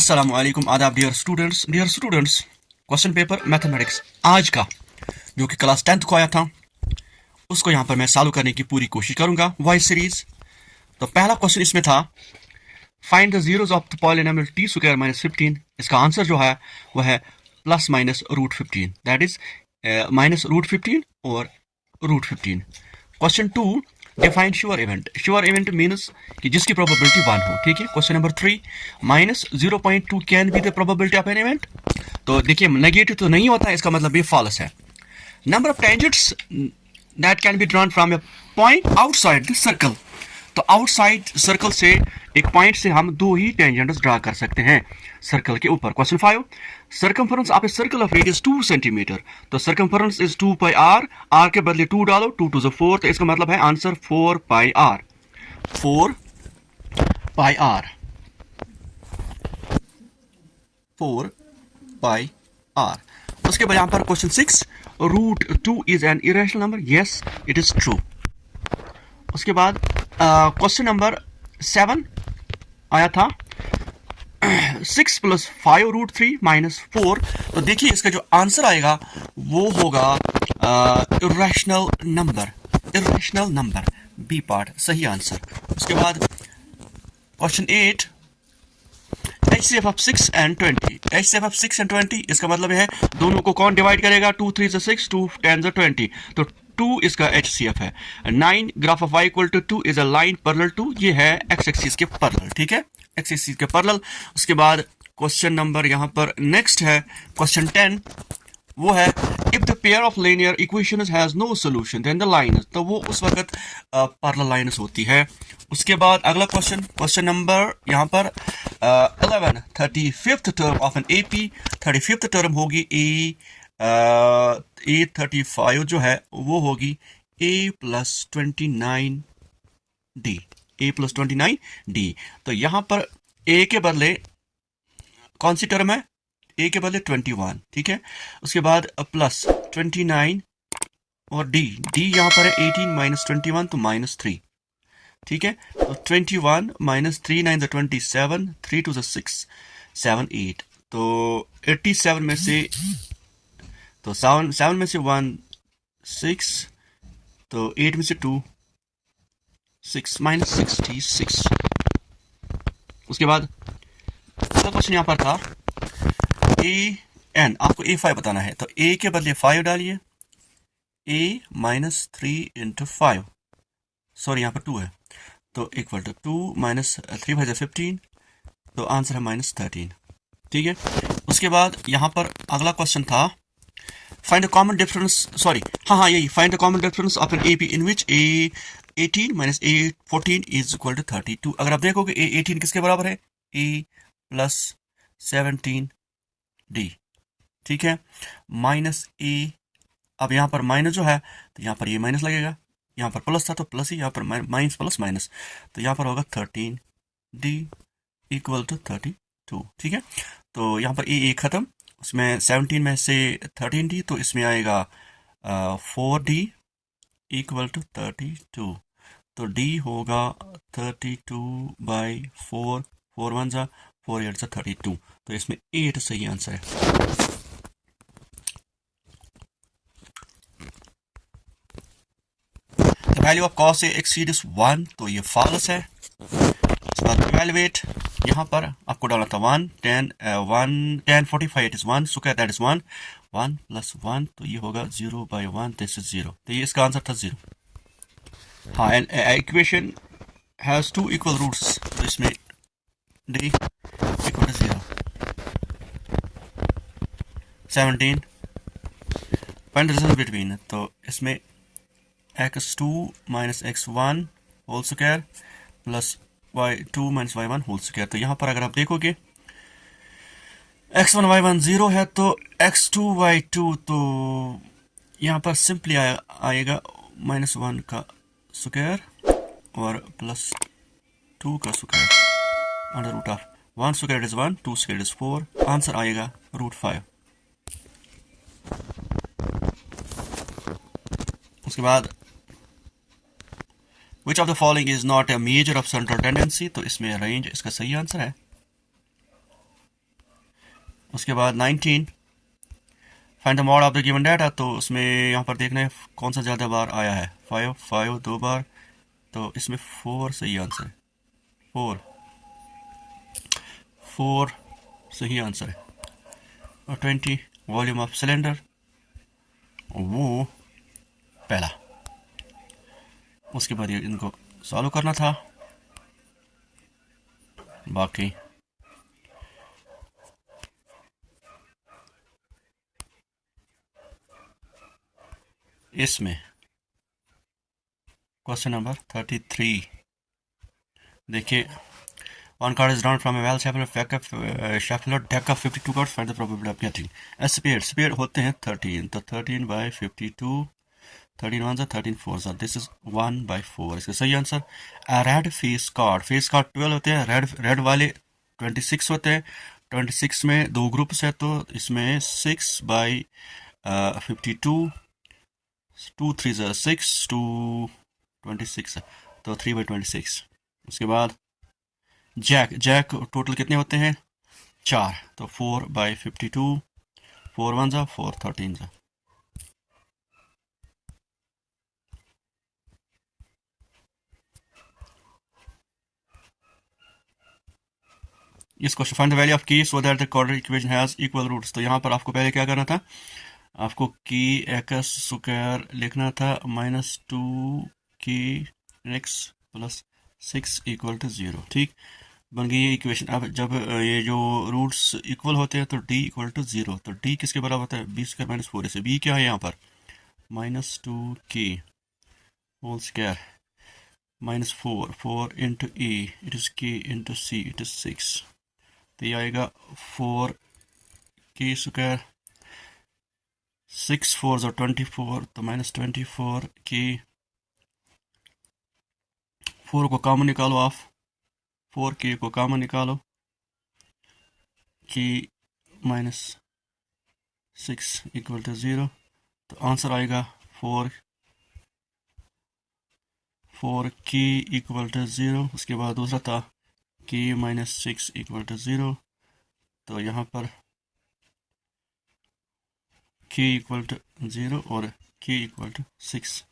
अस्सलाम वालेकुम, आदाब dear students. Question paper mathematics आज का जो कि क्लास 10th को आया था उसको यहाँ पर मैं सॉल्व करने की पूरी कोशिश करूंगा वॉइस सीरीज। तो पहला क्वेश्चन इसमें था find the zeros of the polynomial T square minus 15। इसका आंसर जो है वह है plus minus root 15, that is minus root 15 और root 15। Question 2, define sure event. Sure event means कि जिसकी प्रोबेबिलिटी 1 हो। ठीक है। Question number 3, minus 0.2 can be the probability of an event. तो देखिए नेगेटिव तो नहीं होता है, इसका मतलब ये फॉल्स है। Number of tangents that can be drawn from A point outside the circle. तो आउटसाइड सर्कल से एक पॉइंट से हम दो ही टेंजेंट्स ड्रा कर सकते हैं सर्कल के ऊपर। Question 5, circumference of a circle of radius 2 centimetre. तो circumference is 2 pi R, R के बदले 2 डालो, 2 टू द 4, तो इसका मतलब है answer 4 pi r. 4 pi r, 4 pi r. उसके बाद यहाँ पर question 6, root 2 is an irrational number. Yes it is true. उसके बाद क्वेश्चन नंबर 7 आया था 6 प्लस 5 रूट 3 माइनस 4। तो देखिए इसका जो आंसर आएगा वो होगा इरेशनल नंबर, बी पार्ट सही आंसर। उसके बाद question 8, HCF of 6 and 20। HCF of 6 and 20 इसका मतलब है दोनों को कौन डिवाइड करेगा? 2 3 6, 2 10 20। तो 2 इसका HCF है। 9 graph of y equal to 2 is a line parallel to, ये है x एक्सिस के पैरेलल। ठीक है, x एक्सिस के पैरेलल। उसके बाद क्वेश्चन नंबर यहाँ पर नेक्स्ट है क्वेश्चन 10, वो है if the pair of linear equations has no solution then the lines. तो वो उस वक्त पैरेलल लाइन्स होती है। उसके बाद अगला क्वेश्चन नंबर यहाँ पर 11, 35th term of an AP। 35th term होगी A 35 जो है वो होगी A plus 29D, A plus 29D। तो यहाँ पर A के बदले कौन सी टर्म है? A के बदले 21। ठीक है। उसके बाद प्लस 29 और D यहाँ पर है 18 माइनस 21 तो माइनस 3। ठीक है। तो 21 माइनस 3 9 27, 3 टू 6 7 8। तो 87 में से, तो 7 में से 1 6, तो 8 में से 2 6 माइनस 66। उसके बाद अगला क्वेश्चन यहाँ पर था AN, आपको A5 बताना है। तो A के बदले 5 डालिए, A माइनस 3 इंटू 5, सॉरी यहाँ पर 2 है, तो इक्वल टू 2 माइनस 3 5 15, तो आंसर है माइनस 13। ठीक है। उसके बाद यहाँ पर अगला क्वेश्चन था find the common difference, sorry हाँ यही, find the common difference of an AP in which A18 minus A14 is equal to 32। अगर आप देखोगे A18 किसके बराबर है? A plus 17D। ठीक है। माइनस A, अब यहाँ पर माइनस जो है तो यहाँ पर ये माइनस लगेगा, यहाँ पर प्लस था तो प्लस ही, यहाँ पर माइनस प्लस माइनस, तो यहाँ पर होगा 13D इक्वल टू 32। ठीक है। तो यहाँ पर A खत्म, उसमें 17 में से 13D, तो इसमें आएगा 4D इक्वल टू 32। तो D होगा 32 बाई 4, 4 1 जा 4 8 जा 32। तो इसमें 8 सही आंसर है। The value of cos A exceeds 1, तो ये फॉल्स है। उसके बाद इवैल्यूएट, यहाँ पर आपको डालना था 1 10 45 it is 1 square that is 1 1 plus 1, तो ये होगा 0 बाई 1, दिस इज 0। तो ये इसका आंसर था 0। हाँ, and equation has 2 equal roots, तो इसमें D equal to 0। 17 find the result between, तो इसमें x2 minus x1 whole square plus y2 minus y1 whole square. तो यहाँ पर अगर आप देखोगे x1 y1 0 है, तो x2 y2, तो यहाँ पर सिंपली आएगा माइनस 1 का स्क्वायर और प्लस 2 का square under root of 1 square is 1, 2 square is 4, answer आएगा रूट 5। उसके बाद which of the following is not a measure of central tendency, तो इसमें रेंज इसका सही आंसर है। उसके बाद 19 find the mod of the given data, तो उसमें यहाँ पर देखना है कौन सा ज़्यादा बार आया है। 5 5 2 बार, तो इसमें 4 सही आंसर है। 4 4 सही आंसर है। और 20 वॉल्यूम ऑफ सिलेंडर, वो पहला। उसके बाद ये इनको सॉल्व करना था। बाकी इसमें क्वेश्चन नंबर 33 देखिए, one card is drawn from a well-shuffled deck of 52 cards. Find the probability of getting a spade होते हैं 13, तो 13 by 52, 13 ones are 13 fours are, this is 1 by 4, इसका सही आंसर। रेड फेस कार्ड 12 होते हैं, red वाले 26 होते हैं। 26 में दो ग्रुप्स है, तो इसमें 6 by 52, 2 3 6, 2 26 है, तो 3 by 26। उसके बाद जैक टोटल कितने होते हैं? 4, तो 4 by 52, 4 1 जा 4 13 जा। इस question find the value of K so that the quadratic equation has equal roots, तो यहाँ पर आपको पहले क्या करना था? आपको की एक्स स्क्वायर लिखना था -2 की एक्स प्लस 6 इक्वल टू 0। ठीक, बन गई ये इक्वेशन। अब जब ये जो रूट्स इक्वल होते हैं तो d इक्वल टू 0, तो d किसके बराबर होता है? बी स्क्वायर माइनस 4 से। b क्या है यहाँ पर? -2 की whole square minus 4, 4 into e, it is k into c, it is 6, तो ये आएगा 4 की स्क्वायर, 6 4 और 24, तो -24 की। 4 को कॉमन निकालो आप, 4 के को कॉमन निकालो, की -6 इक्वल टू 0, तो आंसर आएगा 4 की इक्वल टू 0। उसके बाद दूसरा था की -6 इक्वल टू 0, तो यहाँ पर की इक्वल टू 0 और की इक्वल टू 6।